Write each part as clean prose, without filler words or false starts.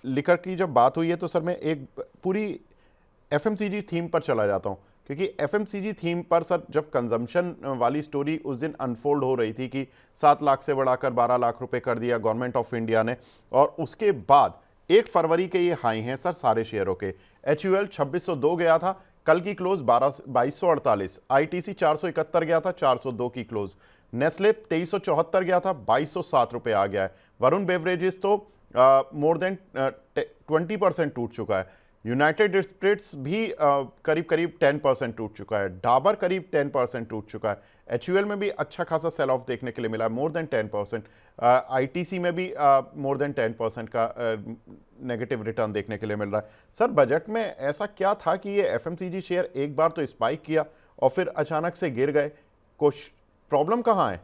Liquor की जब बात हुई है तो सर मैं एक पूरी एफएमसीजी थीम पर चला जाता हूँ, क्योंकि एफएमसीजी थीम पर सर जब कंजम्पशन वाली स्टोरी उस दिन अनफोल्ड हो रही थी कि 7 लाख से बढ़ाकर 12 लाख रुपए कर दिया गवर्नमेंट ऑफ इंडिया ने, और उसके बाद 1 फरवरी के ये हाई हैं सर सारे शेयरों के। HUL 2602 गया था, कल की क्लोज 2248, आईटीसी 471 गया था, 402 की क्लोज। नेस्ले 2374 गया था, 2207 रुपए आ गया है। वरुण बेवरेजेस तो मोर देन 20% टूट चुका है। यूनाइटेड स्पिरिट्स भी करीब करीब 10% टूट चुका है। डाबर करीब 10% टूट चुका है। HUL में भी अच्छा खासा सेल ऑफ देखने के लिए मिला है, मोर देन 10%। ITC में भी मोर देन 10% का नेगेटिव रिटर्न देखने के लिए मिल रहा है। सर बजट में ऐसा क्या था कि ये एफएमसीजी शेयर एक बार तो स्पाइक किया और फिर अचानक से गिर गए? कुछ प्रॉब्लम कहाँ है?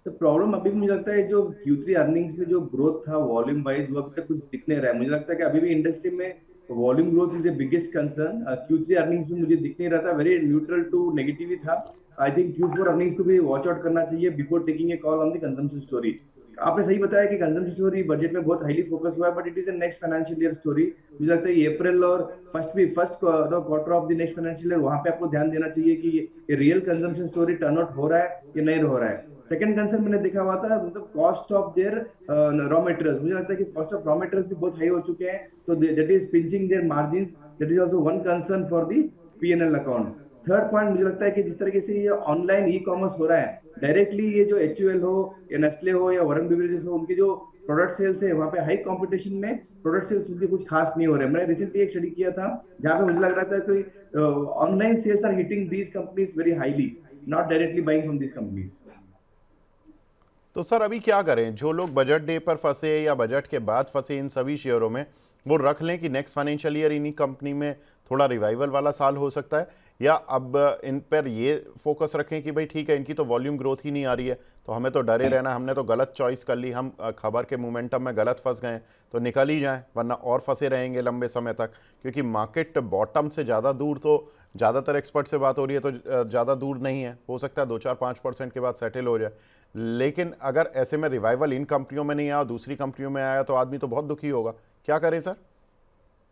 सर प्रॉब्लम अभी भी मुझे लगता है जो Q3 अर्निंग्स में जो ग्रोथ था वॉल्यूम वाइज वो अभी तक कुछ दिख नहीं रहा है। मुझे लगता है कि अभी भी इंडस्ट्री में volume growth is the biggest concern. Q3 earnings में मुझे दिख नहीं रहा था, वेरी न्यूट्रल टू नेगेटिव ही था। आई थिंक Q4 अर्निंग्स को भी वॉच आउट करना चाहिए before taking a call on the consumption story. आपने सही बताया कि कंजम्पशन स्टोरी बजट में बहुत हाईली फोकस हुआ है, but it is A next financial year story. मुझे लगता है अप्रैल और first quarter of the next financial year वहां पे आपको ध्यान देना चाहिए कि ये real consumption story turn out हो रहा है या नहीं हो रहा है। सेकंड कंसर्न मैंने देखा हुआ था, मतलब cost of there raw materials. मुझे लगता है कि कॉस्ट ऑफ रॉ मटेरियल्स भी बहुत हाई हो चुके हैं, तो that is pinching their margins. That is also one concern for the P&L account. Third point मुझे लगता है कि जिस तरीके से ये ऑनलाइन ई कॉमर्स हो रहा है, डायरेक्टली ये जो HUL हो या नेस्ले हो या वरुण बेवरेजेस हो, उनके जो प्रोडक्ट सेल्स है वहां पे हाई कंपटीशन में प्रोडक्ट सेल्स उनके कुछ खास नहीं हो रहे। मैंने रिसेंटली एक स्टडी किया था जहां पे मुझे लग रहा था कि online sales are hitting these companies very highly, not directly buying from these companies. तो सर अभी क्या करें? जो लोग बजट डे पर फंसे या बजट के बाद फंसे इन सभी शेयरों में, वो रख लें कि नेक्स्ट फाइनेंशियल ईयर इन्हीं कंपनी में थोड़ा रिवाइवल वाला साल हो सकता है, या अब इन पर ये फोकस रखें कि भाई ठीक है इनकी तो वॉल्यूम ग्रोथ ही नहीं आ रही है तो हमें तो डरे रहना, हमने तो गलत चॉइस कर ली, हम खबर के मोमेंटम में गलत फंस गए तो निकल ही जाएं, वरना और फंसे रहेंगे लंबे समय तक, क्योंकि मार्केट बॉटम से ज़्यादा दूर तो ज़्यादातर एक्सपर्ट से बात हो रही है तो ज़्यादा दूर नहीं है, हो सकता है 2-4-5% के बाद सेटल हो जाए। लेकिन अगर ऐसे में रिवाइवल इन कंपनियों में नहीं आया, दूसरी कंपनियों में आया, तो आदमी तो बहुत दुखी होगा। क्या करें सर?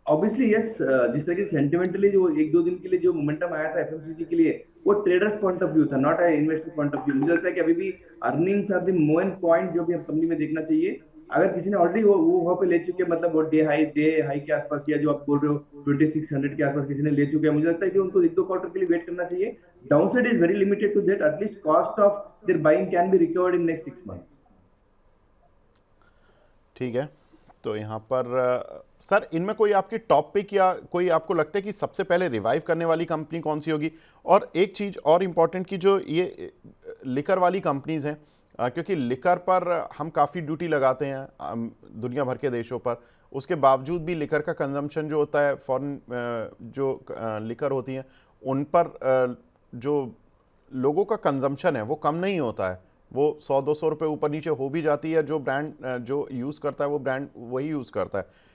Obviously yes. जिस तरह से सेंटिमेंटली जो एक दो दिन के लिए जो मोमेंटम आया था एफएमसीजी के लिए, वो ट्रेडर्स पॉइंट ऑफ व्यू था, not a investor point of view. मुझे लगता है कि अभी भी earnings are the main point जो भी हम कंपनी में देखना चाहिए। अगर किसी ने ऑलरेडी वो वहां पे ले चुके हैं, मतलब वो डे हाई के आसपास, या जो आप बोल रहे हो 2600 के आसपास किसी ने ले चुके हैं, मुझे लगता है कि उनको एक दो क्वार्टर के लिए वेट करना चाहिए। Downside is very limited to that, at least cost of their buying can be recovered in next 6 months. ठीक है, तो यहाँ पर सर इनमें कोई आपकी टॉप पिक या कोई आपको लगता है कि सबसे पहले रिवाइव करने वाली कंपनी कौन सी होगी? और एक चीज़ और इम्पॉर्टेंट कि जो ये लिकर वाली कंपनीज हैं, क्योंकि लिकर पर हम काफ़ी ड्यूटी लगाते हैं दुनिया भर के देशों पर, उसके बावजूद भी लिकर का कंजम्पशन जो होता है फॉरेन जो लिकर होती हैं उन पर जो लोगों का कंजम्पशन है वो कम नहीं होता है, वो 100-200 रुपये ऊपर नीचे हो भी जाती है, जो ब्रांड जो यूज़ करता है वो ब्रांड वही यूज़ करता है।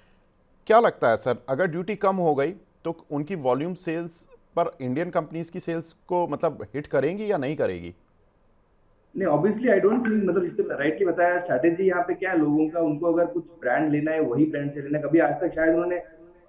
क्या लगता है सर अगर ड्यूटी कम हो गई तो उनकी वॉल्यूम सेल्स पर इंडियन कंपनीज की सेल्स को मतलब हिट करेंगी या नहीं करेगी? नहीं, ऑब्वियसली आई डोंट थिंक, मतलब इससे राइटली बताया स्ट्रैटेजी यहाँ पे क्या है लोगों का, उनको अगर कुछ ब्रांड लेना है वही ब्रांड से लेना है। कभी आज तक शायद उन्होंने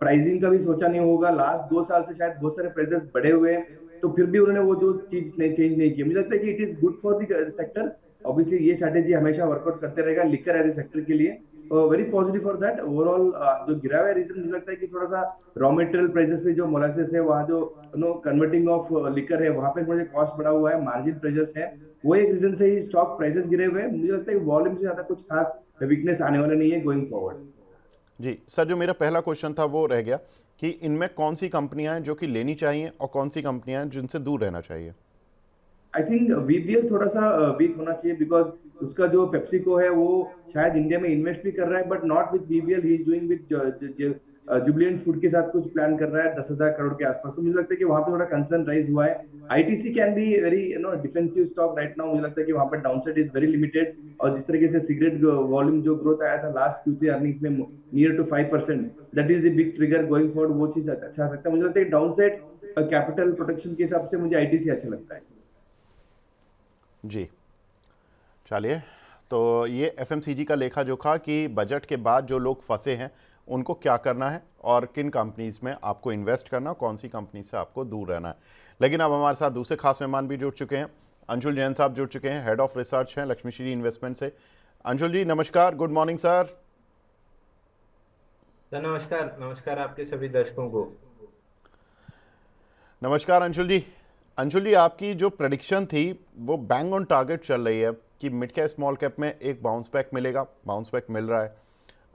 प्राइसिंग का भी सोचा नहीं होगा। लास्ट 2 साल से शायद बहुत सारे प्राइसेस बढ़े हुए हैं, तो फिर भी उन्होंने वो जो चीज नहीं चेंज नहीं की। मुझे लगता है कि it is good for the sector. Obviously ये स्ट्रैटेजी हमेशा वर्कआउट करते रहेगा लिकर एज ए सेक्टर के लिए। Very positive for that overall. जो गिरा हुआ रीजन मुझे लगता है कि थोड़ा सा रॉ मटेरियल प्राइसेस पे जो मोलासेस है, वहाँ जो कन्वर्टिंग ऑफ लिकर है, वहाँ पे मुझे कॉस्ट बढ़ा हुआ है, मार्जिन प्रेशर्स है, वो एक रीजन से ही स्टॉक प्राइसेस गिरे हुए हैं। मुझे लगता है कि वॉल्यूम से ज्यादा कुछ खास वीकनेस आने वाला नहीं है गोइंग फॉरवर्ड। जी सर, जो मेरा पहला क्वेश्चन था वो रह गया कि इनमें कौन सी कंपनियां हैं जो कि लेनी चाहिए और कौन सी कंपनियां हैं जिनसे दूर रहना चाहिए? आई थिंक VBL थोड़ा सा वीक होना चाहिए, बिकॉज उसका जो पेप्सिको है वो शायद इंडिया में इन्वेस्ट भी कर रहा है, but not with VBL, he is doing with Jubilant food के साथ कुछ प्लान कर रहा है 10,000 करोड़ के आसपास। तो मुझे लगता है कि वहां पे थोड़ा कंसर्न राइज हुआ है। ITC can be very defensive stock right now. मुझे लगता है कि वहां पर डाउनसाइड इज वेरी लिमिटेड, और जिस तरीके से सिगरेट वॉल्यूम जो ग्रोथ आया था लास्ट Q3 अर्निंग्स में near to 5%, that is the big trigger going forward. वो चीज अच्छा आ सकता है। मुझे लगता है डाउनसाइड कैपिटल प्रोटेक्शन के हिसाब से मुझे ITC अच्छा लगता है। जी चलिए, तो ये एफएमसीजी का लेखा जोखा कि बजट के बाद जो लोग फंसे हैं उनको क्या करना है और किन कंपनीज में आपको इन्वेस्ट करना, कौन सी कंपनी से आपको दूर रहना है। लेकिन अब हमारे साथ दूसरे खास मेहमान भी जुड़ चुके हैं। अंशुल जैन साहब जुड़ चुके हैं, हेड ऑफ रिसर्च हैं लक्ष्मीश्री इन्वेस्टमेंट से। अंशुल जी नमस्कार, गुड मॉर्निंग सर। सर नमस्कार, नमस्कार आपके सभी दर्शकों को। नमस्कार अंशुल जी। अंशुल जी, आपकी जो प्रेडिक्शन थी वो बैंग ऑन टारगेट चल रही है कि मिड कैप स्मॉल कैप में एक बाउंस बैक मिलेगा, बाउंस बैक मिल रहा है।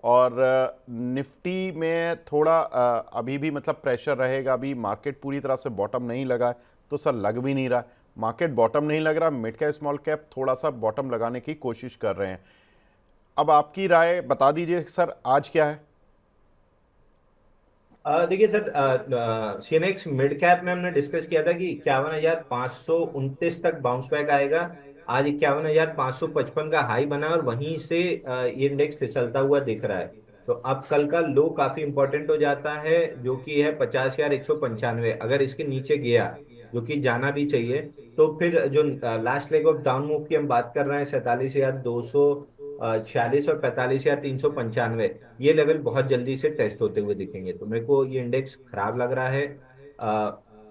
और निफ्टी में थोड़ा अभी भी मतलब प्रेशर रहेगा, अभी मार्केट पूरी तरह से बॉटम नहीं लगा है, तो सर लग भी नहीं रहा, मार्केट बॉटम नहीं लग रहा, मिड कैप स्मॉल कैप थोड़ा सा बॉटम लगाने की कोशिश कर रहे हैं। अब आपकी राय बता दीजिए सर, आज क्या है? देखिए सर, सीएनएक्स मिड कैप में हमने डिस्कस किया था कि 51,529 तक बाउंस बैक आएगा। आज 51,555 का हाई बना और वहीं से ये इंडेक्स फिसलता हुआ दिख रहा है। तो अब कल का लो काफी इंपॉर्टेंट हो जाता है, जो कि है 50,195। अगर इसके नीचे गया, जो कि जाना भी चाहिए, तो फिर जो last leg of down move की हम बात कर रहे हैं 47,246 और 45,395, ये लेवल बहुत जल्दी से टेस्ट होते हुए दिखेंगे। तो मेरे को ये इंडेक्स खराब लग रहा है।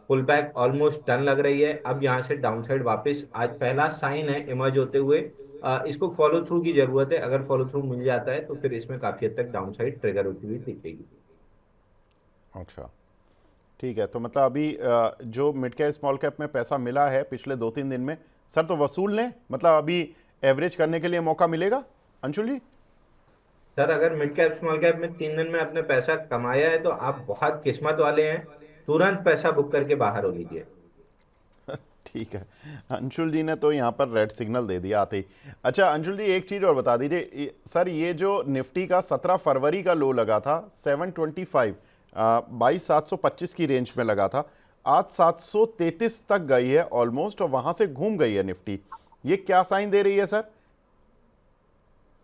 पुल बैक ऑलमोस्ट डन लग रही है। अब यहाँ से डाउनसाइड वापस आज पहला साइन है इमर्ज होते हुए। इसको फॉलो थ्रू की जरूरत है। अगर फॉलो थ्रू मिल जाता है तो फिर इसमें काफी हद तक डाउनसाइड ट्रिगर होती हुई दिखेगी। अच्छा ठीक है, तो मतलब अभी जो मिड कैप स्मॉल कैप में पैसा मिला है पिछले 2-3 दिन में सर, तो वसूल लें, मतलब अभी एवरेज करने के लिए मौका मिलेगा अंशुल जी? सर अगर मिड कैप स्मॉल कैप में 3 दिन में अपने पैसा कमाया है तो आप बहुत किस्मत वाले हैं। तुरंत पैसा बुक करके बाहर हो लीजिए। ठीक है, अंशुल जी ने तो यहाँ पर रेड सिग्नल दे दिया आते ही। अच्छा अंशुल जी, एक चीज़ और बता दीजिए सर, ये जो निफ्टी का 17 फरवरी का लो लगा था 725, 22,725 की रेंज में लगा था, आज 733 तक गई है ऑलमोस्ट, और वहां से घूम गई है निफ्टी। ये क्या साइन दे रही है सर?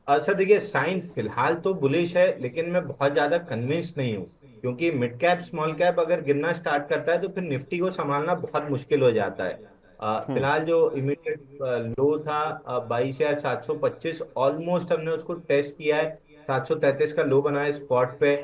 सर देखिए, साइन फिलहाल तो बुलिश है, लेकिन मैं बहुत ज्यादा कन्विंस नहीं हूँ। क्योंकि मिड कैप स्मॉल कैप अगर गिरना स्टार्ट करता है तो फिर निफ्टी को संभालना बहुत मुश्किल हो जाता है। फिलहाल जो इमीडिएट लो था 22,725, ऑलमोस्ट हमने उसको टेस्ट किया है। 733 का लो बना है स्पॉट पे।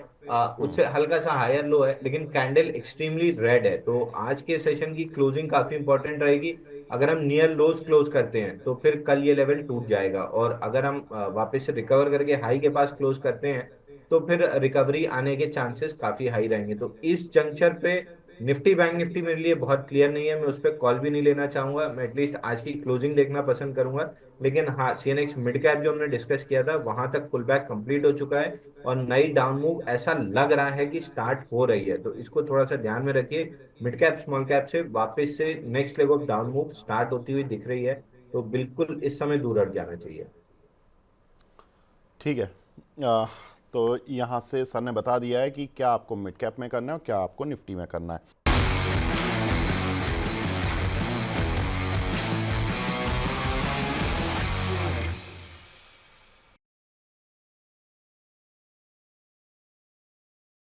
उससे हल्का सा हायर लो है, लेकिन कैंडल एक्सट्रीमली रेड है। तो आज के सेशन की क्लोजिंग काफी इंपॉर्टेंट रहेगी। अगर हम नियर लोज क्लोज करते हैं तो फिर कल ये लेवल टूट जाएगा, और अगर हम वापस से रिकवर करके हाई के पास क्लोज करते हैं तो फिर रिकवरी आने के चांसेस काफी हाई रहेंगे। तो इस जंक्चर पे निफ्टी बैंक निफ्टी मेरे लिए बहुत क्लियर नहीं है। मैं उस पर कॉल भी नहीं लेना चाहूंगा। मैं एटलीस्ट आज की क्लोजिंग देखना पसंद करूंगा। लेकिन हाँ, सीएनएक्स मिड कैप जो हमने डिस्कस किया था वहां तक पुल बैक कंप्लीट हो चुका है, और नई डाउन मूव ऐसा लग रहा है कि स्टार्ट हो रही है। तो इसको थोड़ा सा ध्यान में रखिए। मिड कैप स्मॉल कैप से वापस से next leg of down move start होती हुई दिख रही है। तो बिल्कुल इस समय दूर हट जाना चाहिए। ठीक है, तो यहाँ से सर ने बता दिया है कि क्या आपको मिड कैप में करना है और क्या आपको निफ्टी में करना है।